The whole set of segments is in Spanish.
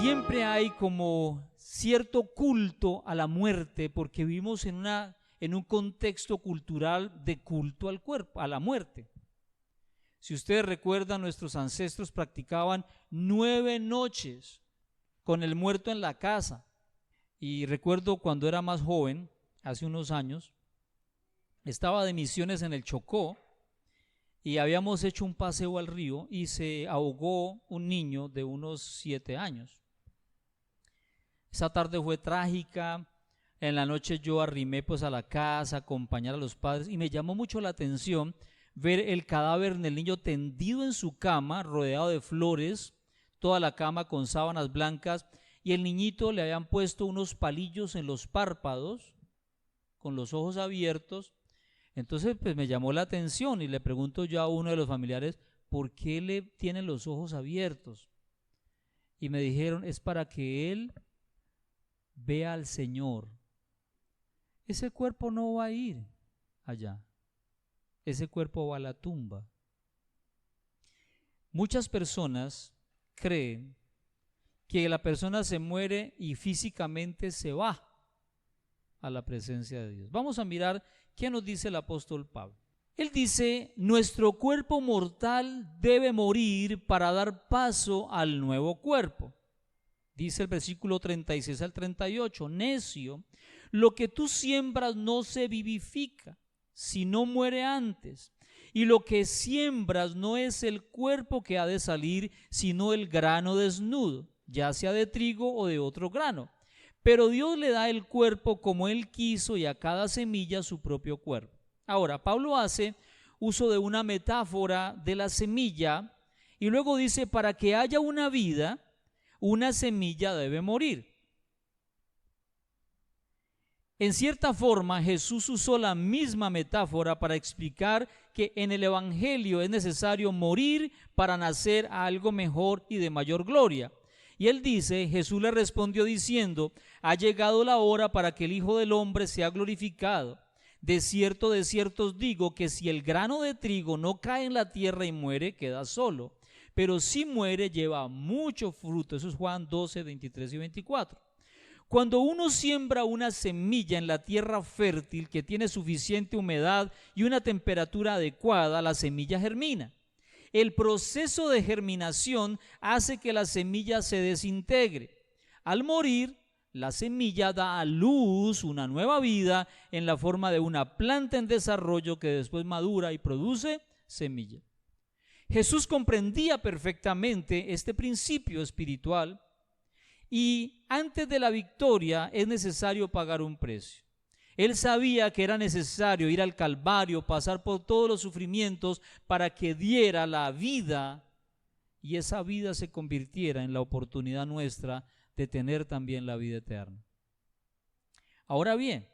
siempre hay como cierto culto a la muerte porque vivimos en un contexto cultural de culto al cuerpo, a la muerte. Si ustedes recuerdan, nuestros ancestros practicaban 9 noches con el muerto en la casa. Y recuerdo cuando era más joven, hace unos años, estaba de misiones en el Chocó y habíamos hecho un paseo al río y se ahogó un niño de unos 7 años. Esa tarde fue trágica. En la noche yo arrimé pues a la casa a acompañar a los padres y me llamó mucho la atención ver el cadáver del niño tendido en su cama, rodeado de flores, toda la cama con sábanas blancas, y el niñito le habían puesto unos palillos en los párpados, con los ojos abiertos. Entonces pues me llamó la atención y le pregunto yo a uno de los familiares, ¿por qué le tienen los ojos abiertos? Y me dijeron, es para que él vea al Señor. Ese cuerpo no va a ir allá, ese cuerpo va a la tumba. Muchas personas creen que la persona se muere y físicamente se va a la presencia de Dios. Vamos a mirar qué nos dice el apóstol Pablo. Él dice, nuestro cuerpo mortal debe morir para dar paso al nuevo cuerpo. Dice el versículo 36 al 38, necio, lo que tú siembras no se vivifica, sino muere antes. Y lo que siembras no es el cuerpo que ha de salir, sino el grano desnudo, ya sea de trigo o de otro grano. Pero Dios le da el cuerpo como Él quiso y a cada semilla su propio cuerpo. Ahora, Pablo hace uso de una metáfora de la semilla y luego dice, para que haya una vida, una semilla debe morir. En cierta forma, Jesús usó la misma metáfora para explicar que en el Evangelio es necesario morir para nacer a algo mejor y de mayor gloria. Y él dice, Jesús le respondió diciendo, ha llegado la hora para que el Hijo del Hombre sea glorificado. De cierto os digo que si el grano de trigo no cae en la tierra y muere, queda solo. Pero si muere, lleva mucho fruto. Eso es Juan 12, 23 y 24. Cuando uno siembra una semilla en la tierra fértil que tiene suficiente humedad y una temperatura adecuada, la semilla germina. El proceso de germinación hace que la semilla se desintegre. Al morir, la semilla da a luz una nueva vida en la forma de una planta en desarrollo que después madura y produce semilla. Jesús comprendía perfectamente este principio espiritual y antes de la victoria es necesario pagar un precio. Él sabía que era necesario ir al Calvario, pasar por todos los sufrimientos para que diera la vida y esa vida se convirtiera en la oportunidad nuestra de tener también la vida eterna. Ahora bien,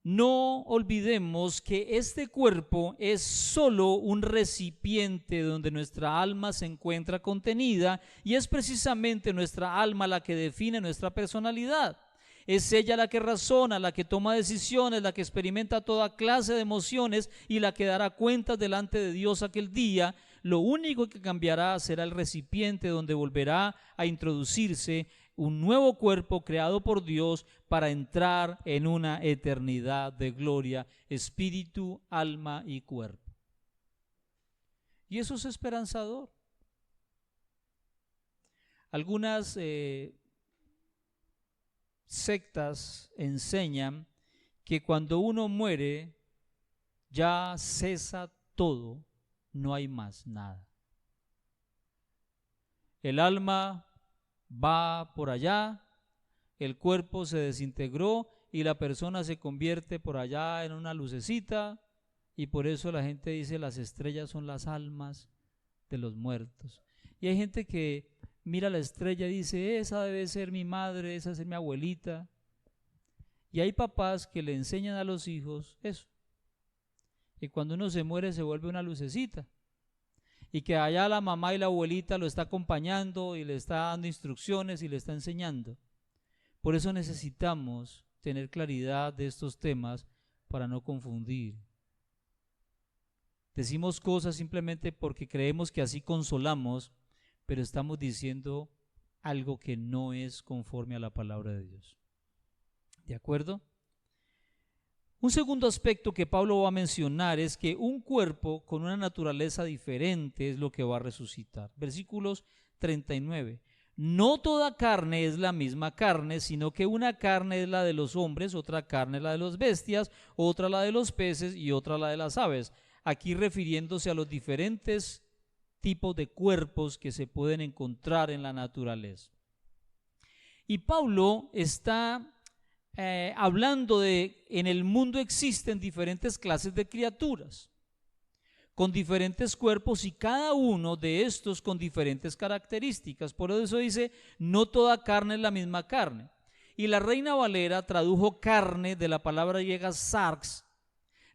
no olvidemos que este cuerpo es solo un recipiente donde nuestra alma se encuentra contenida y es precisamente nuestra alma la que define nuestra personalidad. Es ella la que razona, la que toma decisiones, la que experimenta toda clase de emociones y la que dará cuentas delante de Dios aquel día. Lo único que cambiará será el recipiente donde volverá a introducirse un nuevo cuerpo creado por Dios para entrar en una eternidad de gloria, espíritu, alma y cuerpo. Y eso es esperanzador. Algunas sectas enseñan que cuando uno muere ya cesa todo, no hay más nada. El alma va por allá, el cuerpo se desintegró y la persona se convierte por allá en una lucecita y por eso la gente dice las estrellas son las almas de los muertos. Y hay gente que mira la estrella y dice, esa debe ser mi madre, esa debe ser mi abuelita. Y hay papás que le enseñan a los hijos eso. Y cuando uno se muere se vuelve una lucecita. Y que allá la mamá y la abuelita lo está acompañando y le está dando instrucciones y le está enseñando. Por eso necesitamos tener claridad de estos temas para no confundir. Decimos cosas simplemente porque creemos que así consolamos, pero estamos diciendo algo que no es conforme a la palabra de Dios. ¿De acuerdo? Un segundo aspecto que Pablo va a mencionar es que un cuerpo con una naturaleza diferente es lo que va a resucitar. Versículos 39. No toda carne es la misma carne, sino que una carne es la de los hombres, otra carne es la de las bestias, otra la de los peces y otra la de las aves. Aquí refiriéndose a los diferentes tipos de cuerpos que se pueden encontrar en la naturaleza. Y Pablo está hablando de en el mundo existen diferentes clases de criaturas con diferentes cuerpos y cada uno de estos con diferentes características. Por eso dice, no toda carne es la misma carne. Y la Reina Valera tradujo carne de la palabra griega sarx,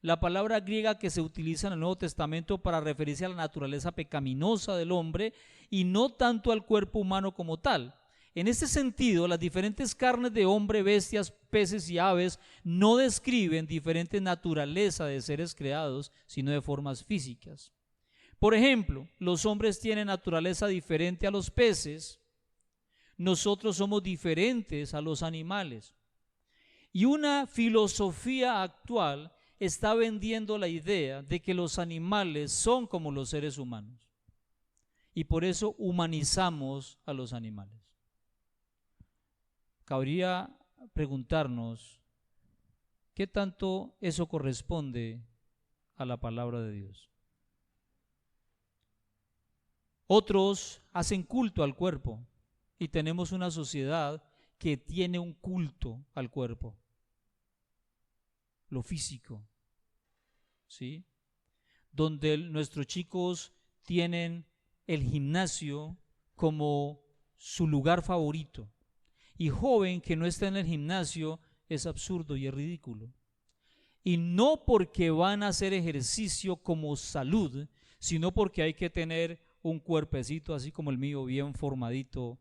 la palabra griega que se utiliza en el Nuevo Testamento para referirse a la naturaleza pecaminosa del hombre y no tanto al cuerpo humano como tal. En este sentido, las diferentes carnes de hombre, bestias, peces y aves no describen diferente naturaleza de seres creados, sino de formas físicas. Por ejemplo, los hombres tienen naturaleza diferente a los peces, nosotros somos diferentes a los animales. Y una filosofía actual está vendiendo la idea de que los animales son como los seres humanos. Y por eso humanizamos a los animales. Cabría preguntarnos, ¿qué tanto eso corresponde a la palabra de Dios? Otros hacen culto al cuerpo y tenemos una sociedad que tiene un culto al cuerpo, lo físico, ¿sí? Donde nuestros chicos tienen el gimnasio como su lugar favorito. Y joven que no está en el gimnasio es absurdo y es ridículo. Y no porque van a hacer ejercicio como salud, sino porque hay que tener un cuerpecito así como el mío, bien formadito,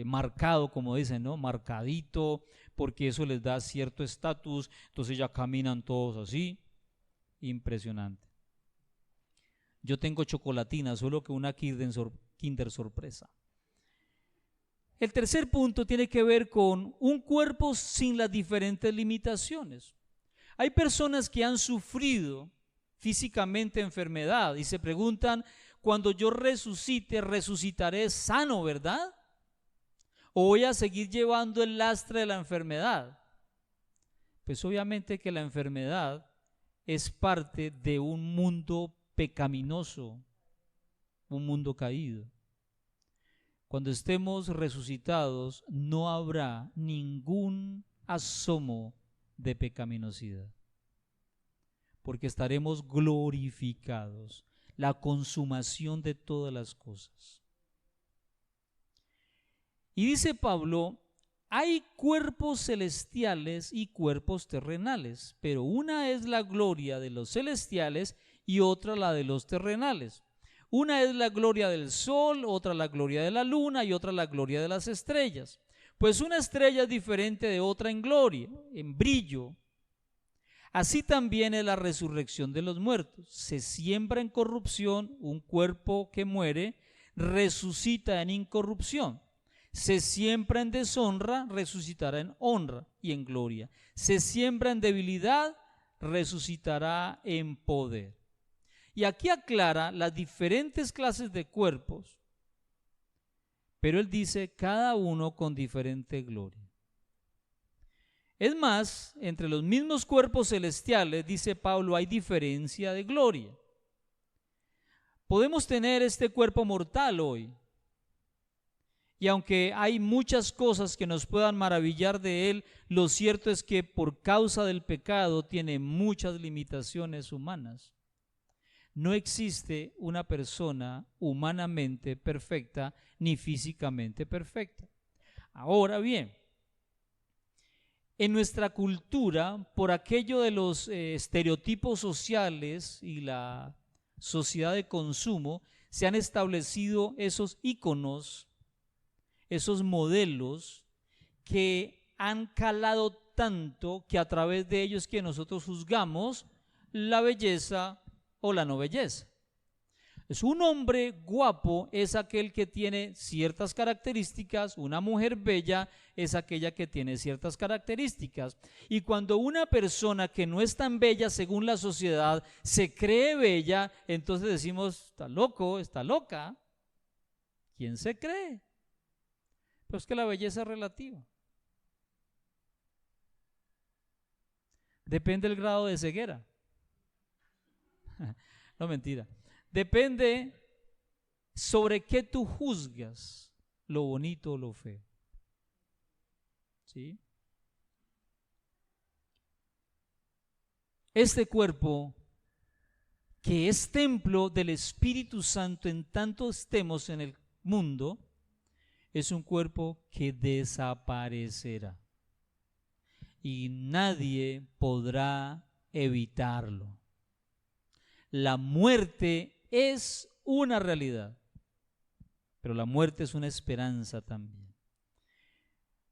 marcado, como dicen, ¿no? Marcadito, porque eso les da cierto estatus, entonces ya caminan todos así. Impresionante. Yo tengo chocolatina, solo que una Kinder sorpresa. El tercer punto tiene que ver con un cuerpo sin las diferentes limitaciones. Hay personas que han sufrido físicamente enfermedad y se preguntan, cuando yo resucite, resucitaré sano, ¿verdad? ¿O voy a seguir llevando el lastre de la enfermedad? Pues obviamente que la enfermedad es parte de un mundo pecaminoso, un mundo caído. Cuando estemos resucitados, no habrá ningún asomo de pecaminosidad, porque estaremos glorificados, la consumación de todas las cosas. Y dice Pablo, hay cuerpos celestiales y cuerpos terrenales, pero una es la gloria de los celestiales y otra la de los terrenales. Una es la gloria del sol, otra la gloria de la luna y otra la gloria de las estrellas. Pues una estrella es diferente de otra en gloria, en brillo. Así también es la resurrección de los muertos. Se siembra en corrupción, un cuerpo que muere, resucita en incorrupción. Se siembra en deshonra, resucitará en honra y en gloria. Se siembra en debilidad, resucitará en poder. Y aquí aclara las diferentes clases de cuerpos, pero él dice cada uno con diferente gloria. Es más, entre los mismos cuerpos celestiales, dice Pablo, hay diferencia de gloria. Podemos tener este cuerpo mortal hoy, y aunque hay muchas cosas que nos puedan maravillar de él, lo cierto es que por causa del pecado tiene muchas limitaciones humanas. No existe una persona humanamente perfecta ni físicamente perfecta. Ahora bien, en nuestra cultura, por aquello de los estereotipos sociales y la sociedad de consumo, se han establecido esos íconos, esos modelos que han calado tanto que a través de ellos que nosotros juzgamos la belleza o la no belleza. Es un hombre guapo es aquel que tiene ciertas características, una mujer bella es aquella que tiene ciertas características. Y cuando una persona que no es tan bella según la sociedad se cree bella, entonces decimos, está loco, está loca. ¿Quién se cree? Pues que la belleza es relativa. Depende del grado de ceguera. No, mentira. Depende sobre qué tú juzgas lo bonito o lo feo. ¿Sí? Este cuerpo, que es templo del Espíritu Santo en tanto estemos en el mundo, es un cuerpo que desaparecerá. Y nadie podrá evitarlo. La muerte es una realidad, pero la muerte es una esperanza también.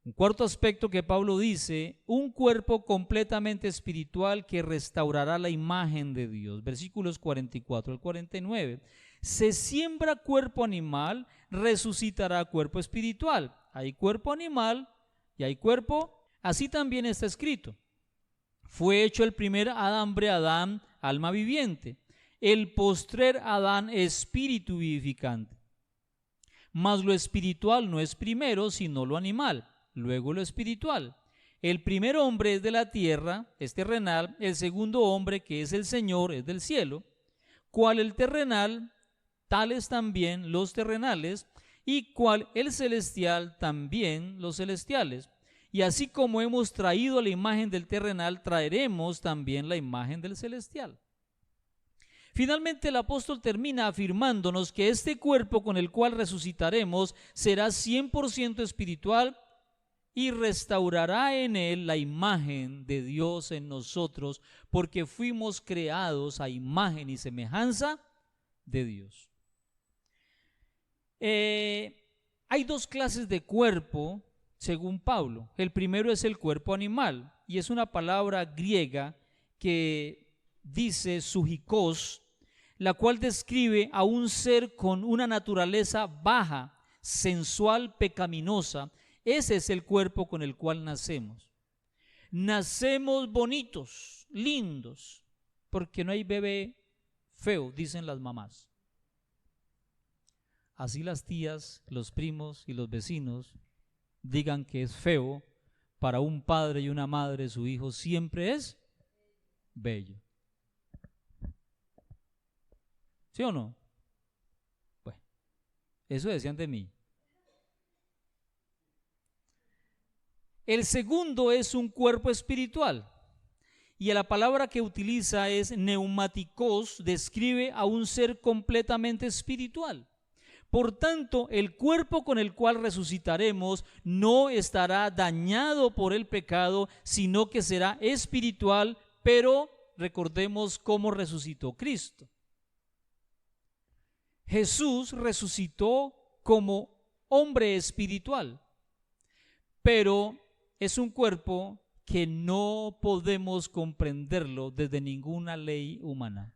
Un cuarto aspecto que Pablo dice, un cuerpo completamente espiritual que restaurará la imagen de Dios. Versículos 44 al 49. Se siembra cuerpo animal, resucitará cuerpo espiritual. Hay cuerpo animal y hay cuerpo, así también está escrito. Fue hecho el primer Adán, alma viviente. El postrer Adán, espíritu vivificante. Mas lo espiritual no es primero, sino lo animal, luego lo espiritual. El primer hombre es de la tierra, es terrenal, el segundo hombre, que es el Señor, es del cielo. Cual el terrenal, tales también los terrenales, y cual el celestial, también los celestiales. Y así como hemos traído la imagen del terrenal, traeremos también la imagen del celestial. Finalmente el apóstol termina afirmándonos que este cuerpo con el cual resucitaremos será 100% espiritual y restaurará en él la imagen de Dios en nosotros, porque fuimos creados a imagen y semejanza de Dios. Hay dos clases de cuerpo según Pablo. El primero es el cuerpo animal y es una palabra griega que dice sujikos, la cual describe a un ser con una naturaleza baja, sensual, pecaminosa. Ese es el cuerpo con el cual nacemos. Nacemos bonitos, lindos, porque no hay bebé feo, dicen las mamás. Así las tías, los primos y los vecinos digan que es feo, para un padre y una madre su hijo siempre es bello. ¿Sí o no? Bueno, eso decían de mí. El segundo es un cuerpo espiritual. Y la palabra que utiliza es neumáticos, describe a un ser completamente espiritual. Por tanto, el cuerpo con el cual resucitaremos no estará dañado por el pecado, sino que será espiritual, pero recordemos cómo resucitó Cristo. Jesús resucitó como hombre espiritual, pero es un cuerpo que no podemos comprenderlo desde ninguna ley humana,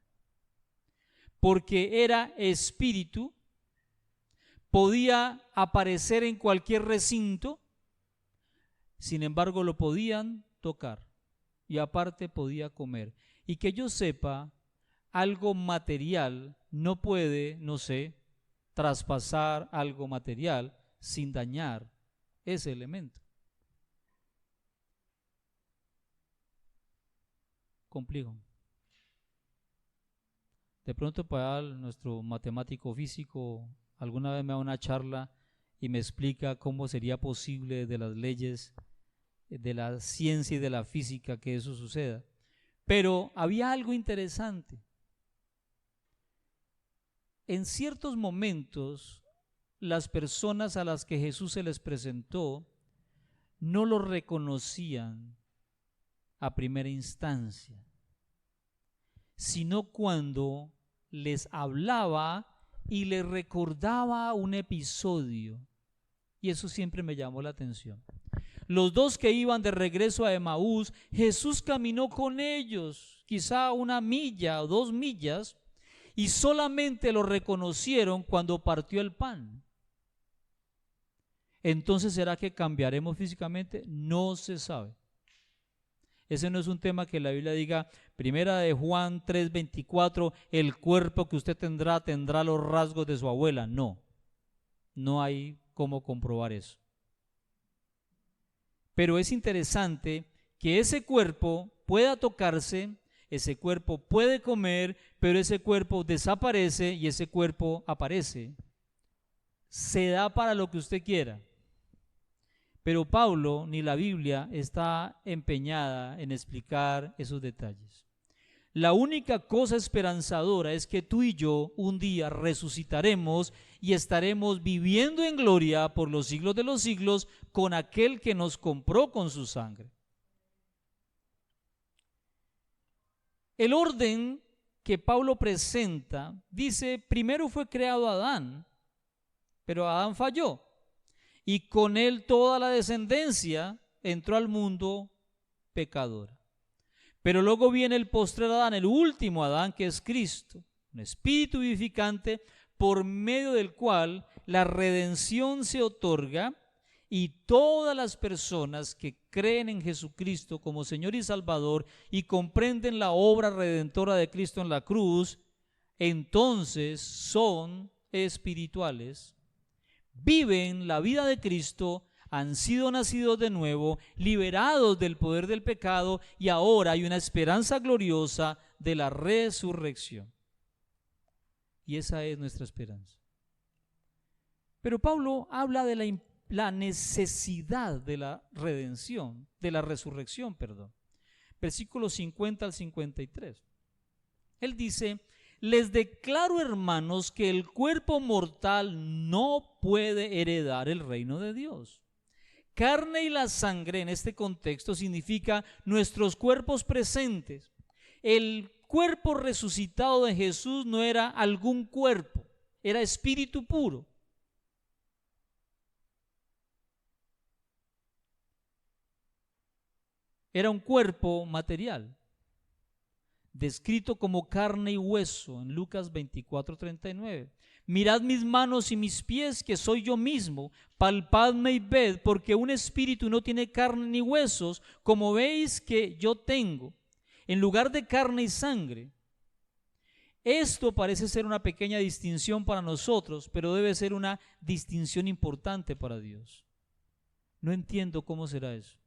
porque era espíritu, podía aparecer en cualquier recinto, sin embargo lo podían tocar y aparte podía comer. Y que yo sepa, algo material no puede, traspasar algo material sin dañar ese elemento. Complejo. De pronto para nuestro matemático físico alguna vez me da una charla y me explica cómo sería posible de las leyes de la ciencia y de la física que eso suceda. Pero había algo interesante. En ciertos momentos, las personas a las que Jesús se les presentó no lo reconocían a primera instancia, sino cuando les hablaba y les recordaba un episodio. Y eso siempre me llamó la atención. Los dos que iban de regreso a Emaús, Jesús caminó con ellos, quizá 1 milla o 2 millas, y solamente lo reconocieron cuando partió el pan. Entonces, ¿será que cambiaremos físicamente? No se sabe. Ese no es un tema que la Biblia diga, primera de Juan 3:24, el cuerpo que usted tendrá los rasgos de su abuela. No, no hay cómo comprobar eso. Pero es interesante que ese cuerpo pueda tocarse, ese cuerpo puede comer, pero ese cuerpo desaparece y ese cuerpo aparece. Se da para lo que usted quiera. Pero Pablo ni la Biblia está empeñada en explicar esos detalles. La única cosa esperanzadora es que tú y yo un día resucitaremos y estaremos viviendo en gloria por los siglos de los siglos con aquel que nos compró con su sangre. El orden que Pablo presenta dice, primero fue creado Adán, pero Adán falló. Y con él toda la descendencia entró al mundo pecadora. Pero luego viene el postrer Adán, el último Adán, que es Cristo, un espíritu vivificante por medio del cual la redención se otorga y todas las personas que creen en Jesucristo como Señor y Salvador y comprenden la obra redentora de Cristo en la cruz, entonces son espirituales. Viven la vida de Cristo, han sido nacidos de nuevo, liberados del poder del pecado y ahora hay una esperanza gloriosa de la resurrección. Y esa es nuestra esperanza. Pero Pablo habla de la necesidad de la redención, de la resurrección, Versículos 50 al 53. Él dice, les declaro, hermanos, que el cuerpo mortal no puede heredar el reino de Dios. Carne y la sangre en este contexto significa nuestros cuerpos presentes. El cuerpo resucitado de Jesús no era algún cuerpo, era espíritu puro. Era un cuerpo material, descrito como carne y hueso en Lucas 24:39. Mirad mis manos y mis pies, que soy yo mismo, palpadme y ved, porque un espíritu no tiene carne ni huesos, como veis que yo tengo, en lugar de carne y sangre. Esto parece ser una pequeña distinción para nosotros, pero debe ser una distinción importante para Dios. No entiendo cómo será eso.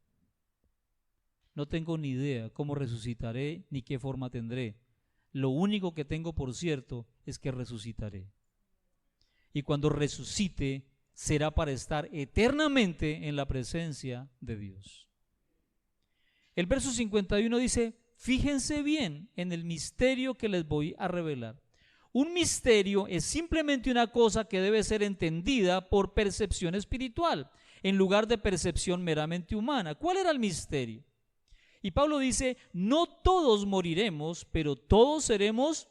No tengo ni idea cómo resucitaré ni qué forma tendré. Lo único que tengo por cierto es que resucitaré. Y cuando resucite será para estar eternamente en la presencia de Dios. El verso 51 dice, fíjense bien en el misterio que les voy a revelar. Un misterio es simplemente una cosa que debe ser entendida por percepción espiritual, en lugar de percepción meramente humana. ¿Cuál era el misterio? Y Pablo dice, no todos moriremos, pero todos seremos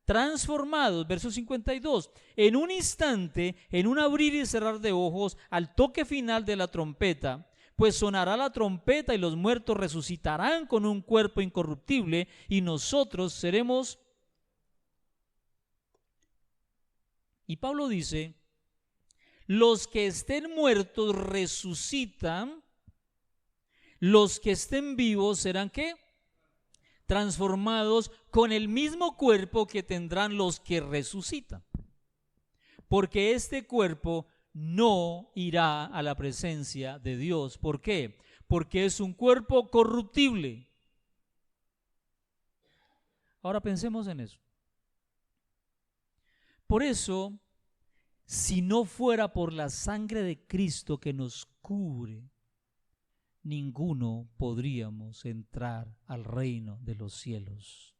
transformados. Verso 52, en un instante, en un abrir y cerrar de ojos, al toque final de la trompeta, pues sonará la trompeta y los muertos resucitarán con un cuerpo incorruptible y nosotros seremos. Y Pablo dice, los que estén muertos resucitan. Los que estén vivos serán ¿qué? Transformados con el mismo cuerpo que tendrán los que resucitan. Porque este cuerpo no irá a la presencia de Dios. ¿Por qué? Porque es un cuerpo corruptible. Ahora pensemos en eso. Por eso, si no fuera por la sangre de Cristo que nos cubre, ninguno podríamos entrar al reino de los cielos,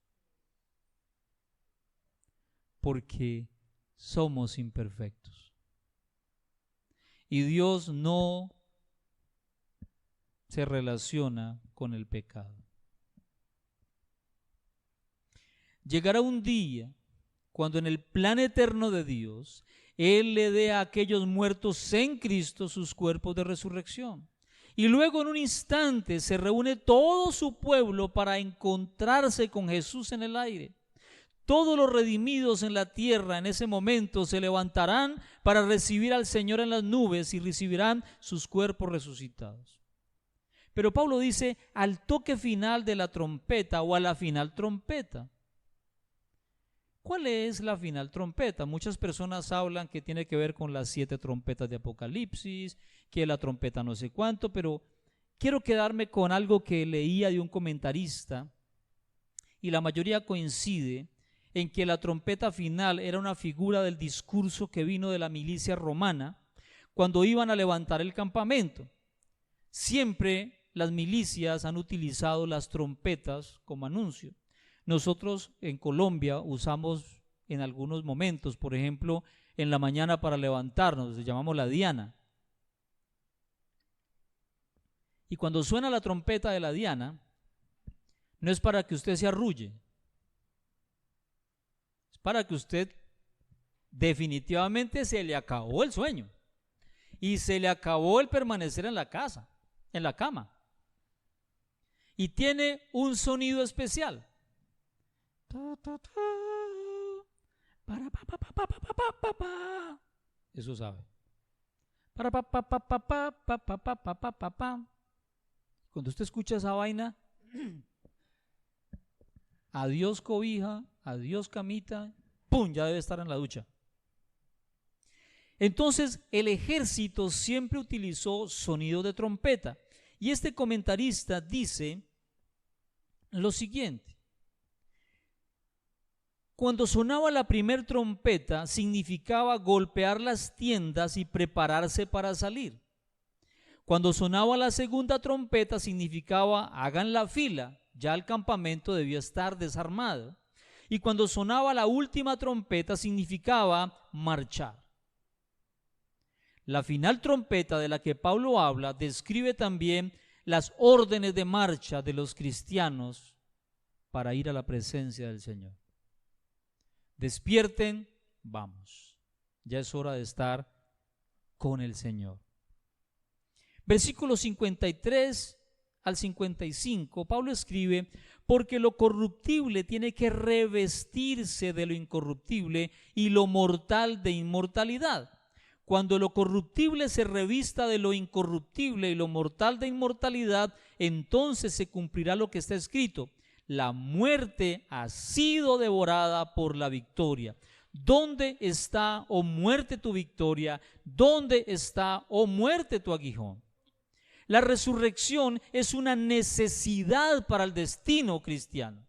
porque somos imperfectos y Dios no se relaciona con el pecado. Llegará un día cuando en el plan eterno de Dios Él le dé a aquellos muertos en Cristo sus cuerpos de resurrección. Y luego en un instante se reúne todo su pueblo para encontrarse con Jesús en el aire. Todos los redimidos en la tierra en ese momento se levantarán para recibir al Señor en las nubes y recibirán sus cuerpos resucitados. Pero Pablo dice al toque final de la trompeta o a la final trompeta. ¿Cuál es la final trompeta? Muchas personas hablan que tiene que ver con las 7 trompetas de Apocalipsis, que la trompeta no sé cuánto, pero quiero quedarme con algo que leía de un comentarista y la mayoría coincide en que la trompeta final era una figura del discurso que vino de la milicia romana cuando iban a levantar el campamento. Siempre las milicias han utilizado las trompetas como anuncio. Nosotros en Colombia usamos en algunos momentos, por ejemplo, en la mañana para levantarnos, le llamamos la diana. Y cuando suena la trompeta de la diana, no es para que usted se arrulle, es para que usted definitivamente se le acabó el sueño y se le acabó el permanecer en la casa, en la cama. Y tiene un sonido especial. Eso sabe. Cuando usted escucha esa vaina, adiós cobija, adiós camita, ¡pum!, ya debe estar en la ducha. Entonces el ejército siempre utilizó sonido de trompeta. Y este comentarista dice lo siguiente: cuando sonaba la primer trompeta significaba golpear las tiendas y prepararse para salir. Cuando sonaba la segunda trompeta significaba hagan la fila, ya el campamento debía estar desarmado. Y cuando sonaba la última trompeta significaba marchar. La final trompeta de la que Pablo habla describe también las órdenes de marcha de los cristianos para ir a la presencia del Señor. Despierten, vamos. Ya es hora de estar con el Señor. Versículos 53 al 55, Pablo escribe: porque lo corruptible tiene que revestirse de lo incorruptible y lo mortal de inmortalidad. Cuando lo corruptible se revista de lo incorruptible y lo mortal de inmortalidad, entonces se cumplirá lo que está escrito: la muerte ha sido devorada por la victoria. ¿Dónde está, oh muerte, tu victoria? ¿Dónde está, oh muerte, tu aguijón? La resurrección es una necesidad para el destino cristiano.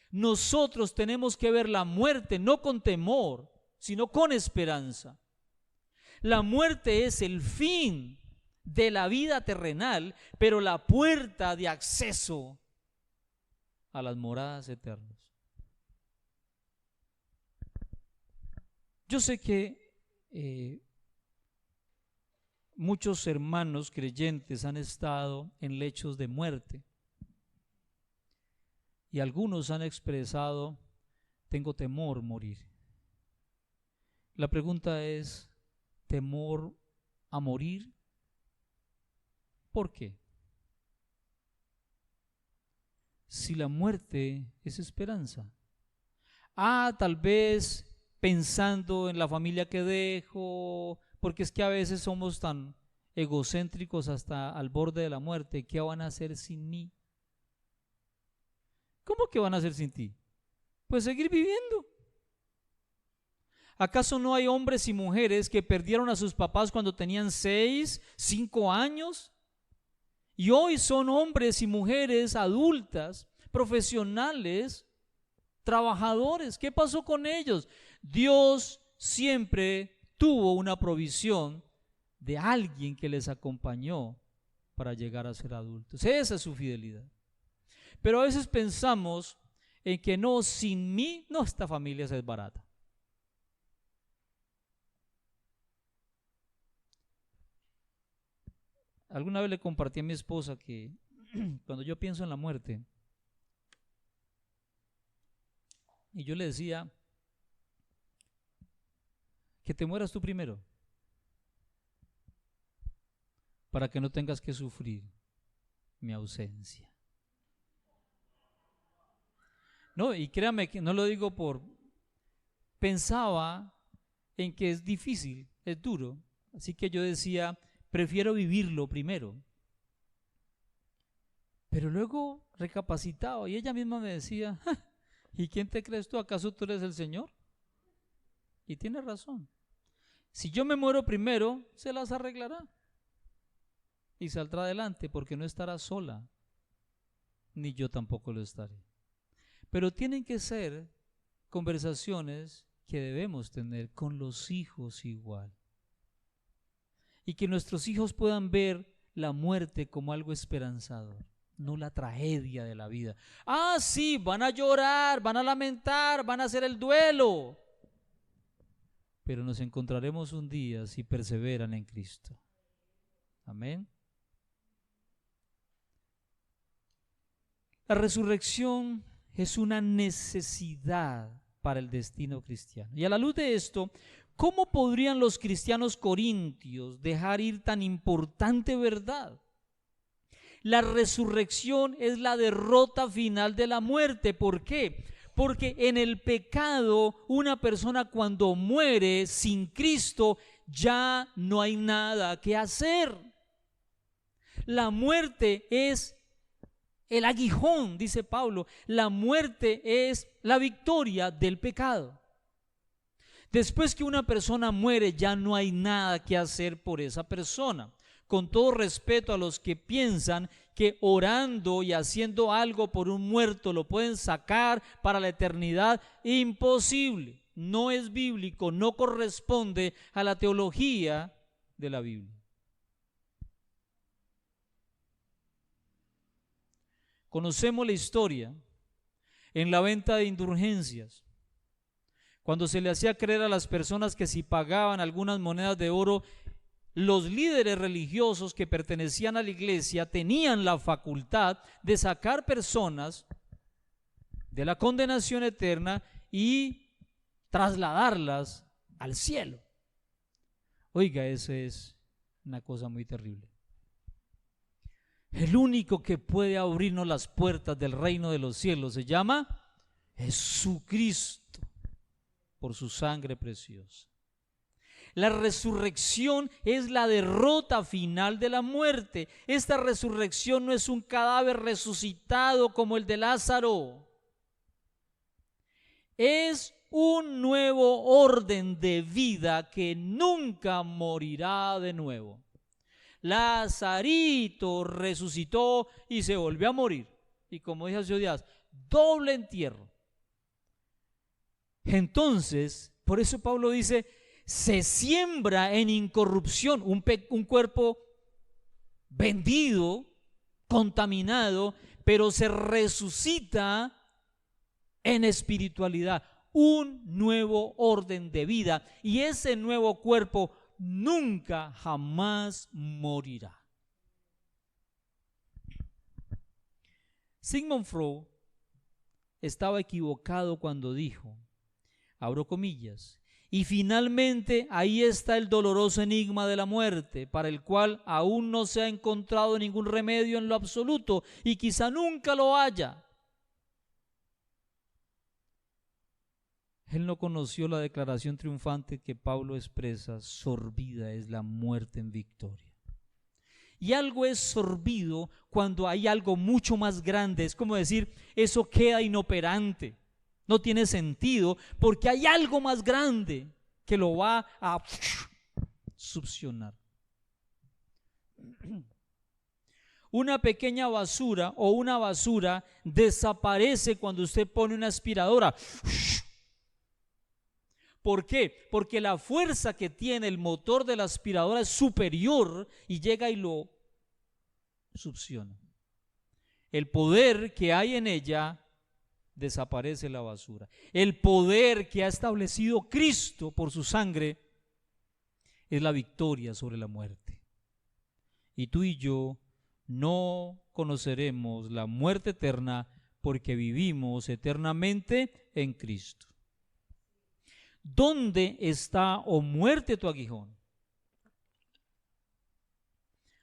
Nosotros tenemos que ver la muerte no con temor, sino con esperanza. La muerte es el fin de la vida terrenal, pero la puerta de acceso a las moradas eternas. Yo sé que muchos hermanos creyentes han estado en lechos de muerte y algunos han expresado: tengo temor morir. La pregunta es: ¿temor a morir? ¿Por qué? Si la muerte es esperanza. Tal vez pensando en la familia que dejo, porque es que a veces somos tan egocéntricos hasta al borde de la muerte. ¿Qué van a hacer sin mí? ¿Cómo que van a hacer sin ti? Pues seguir viviendo. ¿Acaso no hay hombres y mujeres que perdieron a sus papás cuando tenían 6, 5 años? Y hoy son hombres y mujeres adultas, profesionales, trabajadores. ¿Qué pasó con ellos? Dios siempre tuvo una provisión de alguien que les acompañó para llegar a ser adultos. Esa es su fidelidad. Pero a veces pensamos en que no, sin mí, no, esta familia es barata. Alguna vez le compartí a mi esposa que cuando yo pienso en la muerte, y yo le decía: que te mueras tú primero, para que no tengas que sufrir mi ausencia. No, y créame que no lo digo pensaba en que es difícil, es duro. Así que yo decía, prefiero vivirlo primero. Pero luego recapacitaba y ella misma me decía, ¿y quién te crees tú? ¿Acaso tú eres el Señor? Y tiene razón. Si yo me muero primero, se las arreglará y saldrá adelante, porque no estará sola, ni yo tampoco lo estaré. Pero tienen que ser conversaciones que debemos tener con los hijos igual. Y que nuestros hijos puedan ver la muerte como algo esperanzador, no la tragedia de la vida. Ah, sí, van a llorar, van a lamentar, van a hacer el duelo. Pero nos encontraremos un día si perseveran en Cristo. Amén. La resurrección es una necesidad para el destino cristiano. Y a la luz de esto, ¿cómo podrían los cristianos corintios dejar ir tan importante verdad? La resurrección es la derrota final de la muerte. ¿Por qué? Porque en el pecado, una persona cuando muere sin Cristo, ya no hay nada que hacer. La muerte es el aguijón, dice Pablo. La muerte es la victoria del pecado. Después que una persona muere, ya no hay nada que hacer por esa persona. Con todo respeto a los que piensan que orando y haciendo algo por un muerto lo pueden sacar para la eternidad, imposible. No es bíblico, no corresponde a la teología de la Biblia. Conocemos la historia en la venta de indulgencias, cuando se le hacía creer a las personas que si pagaban algunas monedas de oro, los líderes religiosos que pertenecían a la iglesia tenían la facultad de sacar personas de la condenación eterna y trasladarlas al cielo. Oiga, eso es una cosa muy terrible. El único que puede abrirnos las puertas del reino de los cielos se llama Jesucristo, por su sangre preciosa. La resurrección es la derrota final de la muerte. Esta resurrección no es un cadáver resucitado como el de Lázaro. Es un nuevo orden de vida que nunca morirá de nuevo. Lazarito resucitó y se volvió a morir. Y como dice hace días, doble entierro. Entonces, por eso Pablo dice, se siembra en incorrupción un cuerpo vendido, contaminado, pero se resucita en espiritualidad, un nuevo orden de vida, y ese nuevo cuerpo nunca jamás morirá. Sigmund Freud estaba equivocado cuando dijo, abro comillas, y finalmente ahí está el doloroso enigma de la muerte, para el cual aún no se ha encontrado ningún remedio en lo absoluto y quizá nunca lo haya. Él no conoció la declaración triunfante que Pablo expresa: sorbida es la muerte en victoria. Y algo es sorbido cuando hay algo mucho más grande. Es como decir, eso queda inoperante. No tiene sentido porque hay algo más grande que lo va a succionar. Una pequeña basura o una basura desaparece cuando usted pone una aspiradora. ¿Por qué? Porque la fuerza que tiene el motor de la aspiradora es superior y llega y lo succiona. El poder que hay en ella, desaparece la basura. El poder que ha establecido Cristo por su sangre es la victoria sobre la muerte. Y tú y yo no conoceremos la muerte eterna porque vivimos eternamente en Cristo. ¿Dónde está, oh muerte, tu aguijón?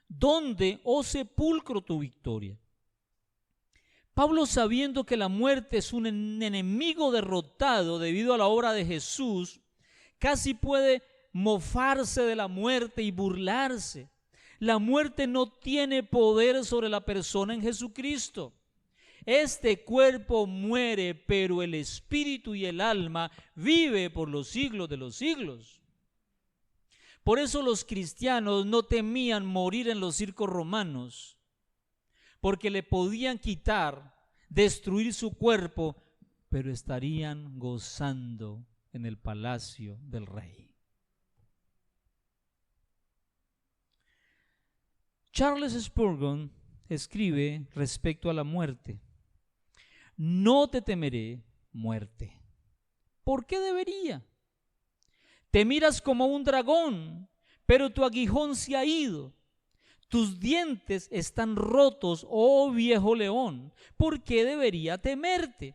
¿Dónde, oh sepulcro, tu victoria? Pablo, sabiendo que la muerte es un enemigo derrotado debido a la obra de Jesús, casi puede mofarse de la muerte y burlarse. La muerte no tiene poder sobre la persona en Jesucristo. Este cuerpo muere, pero el espíritu y el alma vive por los siglos de los siglos. Por eso los cristianos no temían morir en los circos romanos, porque le podían quitar, destruir su cuerpo, pero estarían gozando en el palacio del rey. Charles Spurgeon escribe respecto a la muerte: no te temeré, muerte. ¿Por qué debería? Te miras como un dragón, pero tu aguijón se ha ido. Tus dientes están rotos, oh viejo león. ¿Por qué debería temerte?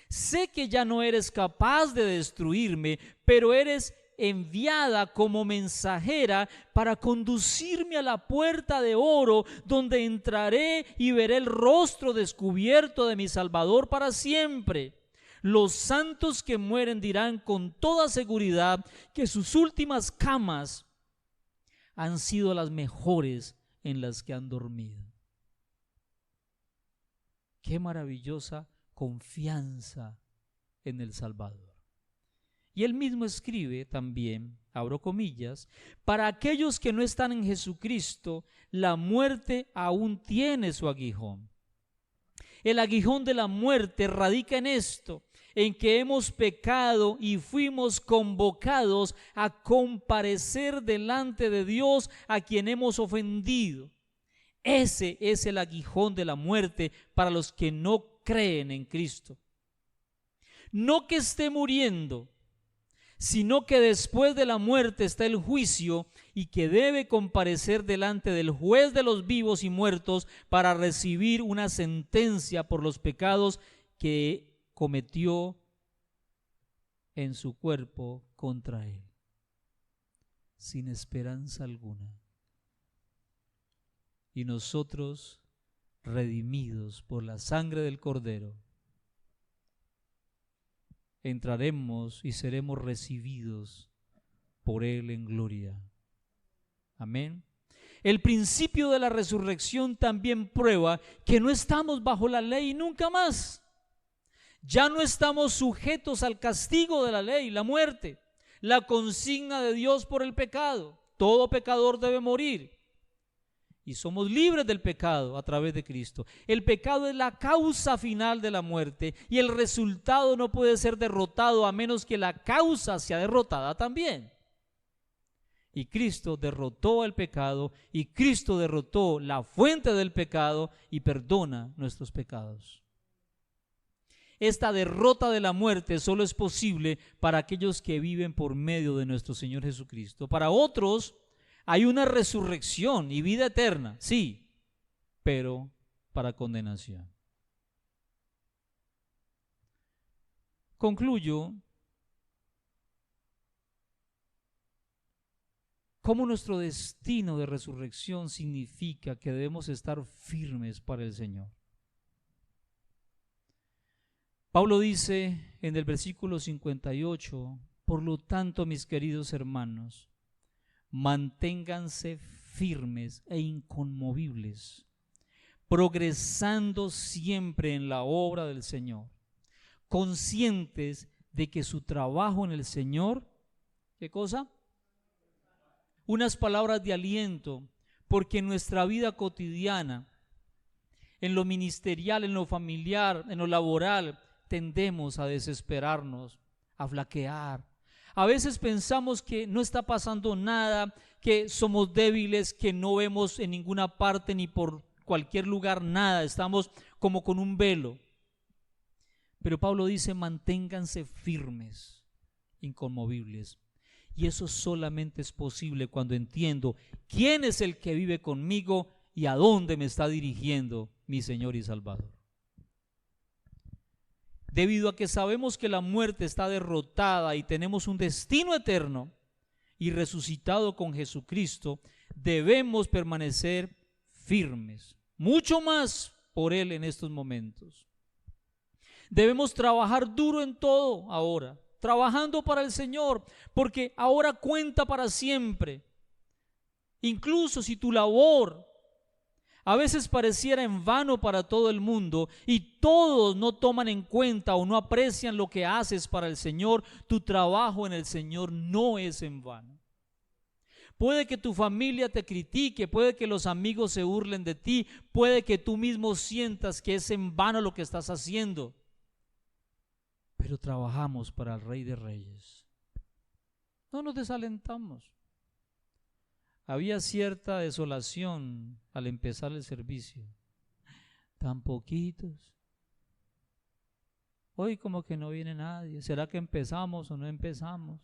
Sé que ya no eres capaz de destruirme, pero eres enviada como mensajera para conducirme a la puerta de oro, donde entraré y veré el rostro descubierto de mi Salvador para siempre. Los santos que mueren dirán con toda seguridad que sus últimas camas han sido las mejores en las que han dormido. Qué maravillosa confianza en el Salvador. Y él mismo escribe también, abro comillas, para aquellos que no están en Jesucristo, la muerte aún tiene su aguijón. El aguijón de la muerte radica en esto, en que hemos pecado y fuimos convocados a comparecer delante de Dios a quien hemos ofendido. Ese es el aguijón de la muerte para los que no creen en Cristo. No que esté muriendo, sino que después de la muerte está el juicio y que debe comparecer delante del juez de los vivos y muertos para recibir una sentencia por los pecados que cometió en su cuerpo contra él, sin esperanza alguna. Y nosotros, redimidos por la sangre del Cordero, entraremos y seremos recibidos por él en gloria. Amén. El principio de la resurrección también prueba que no estamos bajo la ley nunca más. Ya no estamos sujetos al castigo de la ley, la muerte, la consigna de Dios por el pecado. Todo pecador debe morir. Y somos libres del pecado a través de Cristo. El pecado es la causa final de la muerte y el resultado no puede ser derrotado a menos que la causa sea derrotada también. Y Cristo derrotó el pecado y Cristo derrotó la fuente del pecado y perdona nuestros pecados. Esta derrota de la muerte solo es posible para aquellos que viven por medio de nuestro Señor Jesucristo. Para otros hay una resurrección y vida eterna, sí, pero para condenación. Concluyo cómo nuestro destino de resurrección significa que debemos estar firmes para el Señor. Pablo dice en el versículo 58, por lo tanto, mis queridos hermanos, manténganse firmes e inconmovibles, progresando siempre en la obra del Señor, conscientes de que su trabajo en el Señor, ¿qué cosa? Unas palabras de aliento, porque en nuestra vida cotidiana, en lo ministerial, en lo familiar, en lo laboral, tendemos a desesperarnos, a flaquear. A veces pensamos que no está pasando nada, que somos débiles, que no vemos en ninguna parte ni por cualquier lugar nada, estamos como con un velo. Pero Pablo dice, manténganse firmes, inconmovibles. Y eso solamente es posible cuando entiendo quién es el que vive conmigo y a dónde me está dirigiendo mi Señor y Salvador. Debido a que sabemos que la muerte está derrotada y tenemos un destino eterno y resucitado con Jesucristo, debemos permanecer firmes, mucho más por Él en estos momentos. Debemos trabajar duro en todo ahora, trabajando para el Señor, porque ahora cuenta para siempre. Incluso si tu labor a veces pareciera en vano para todo el mundo y todos no toman en cuenta o no aprecian lo que haces para el Señor, tu trabajo en el Señor no es en vano. Puede que tu familia te critique, puede que los amigos se burlen de ti, puede que tú mismo sientas que es en vano lo que estás haciendo, pero trabajamos para el Rey de Reyes. No nos desalentamos. Había cierta desolación al empezar el servicio. Tan poquitos. Hoy como que no viene nadie. ¿Será que empezamos o no empezamos?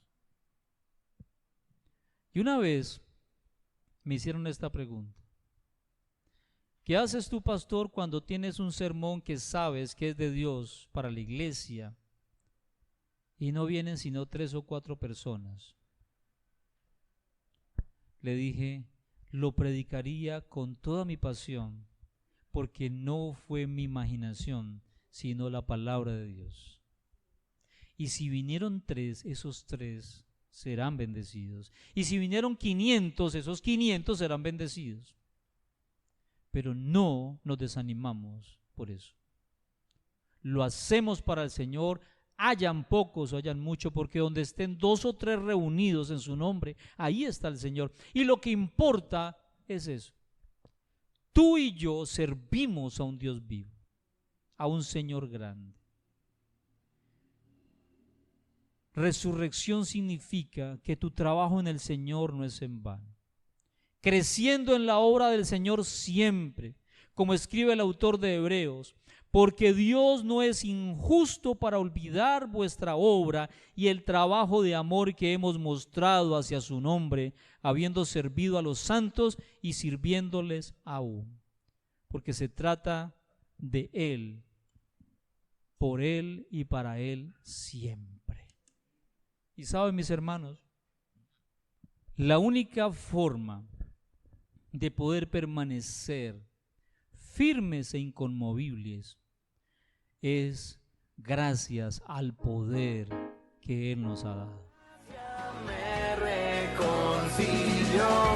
Y una vez me hicieron esta pregunta. ¿Qué haces tú, pastor, cuando tienes un sermón que sabes que es de Dios para la iglesia y no vienen sino 3 o 4 personas? Le dije, lo predicaría con toda mi pasión, porque no fue mi imaginación, sino la palabra de Dios. Y si vinieron 3, esos 3 serán bendecidos. Y si vinieron 500, esos 500 serán bendecidos. Pero no nos desanimamos por eso. Lo hacemos para el Señor, hayan pocos o hayan muchos, porque donde estén 2 o 3 reunidos en su nombre, ahí está el Señor. Y lo que importa es eso. Tú y yo servimos a un Dios vivo, a un Señor grande. Resurrección significa que tu trabajo en el Señor no es en vano. Creciendo en la obra del Señor siempre, como escribe el autor de Hebreos, porque Dios no es injusto para olvidar vuestra obra y el trabajo de amor que hemos mostrado hacia su nombre, habiendo servido a los santos y sirviéndoles aún. Porque se trata de Él, por Él y para Él siempre. Y saben, mis hermanos, la única forma de poder permanecer firmes e inconmovibles es gracias al poder que Él nos ha dado. Me reconcilió.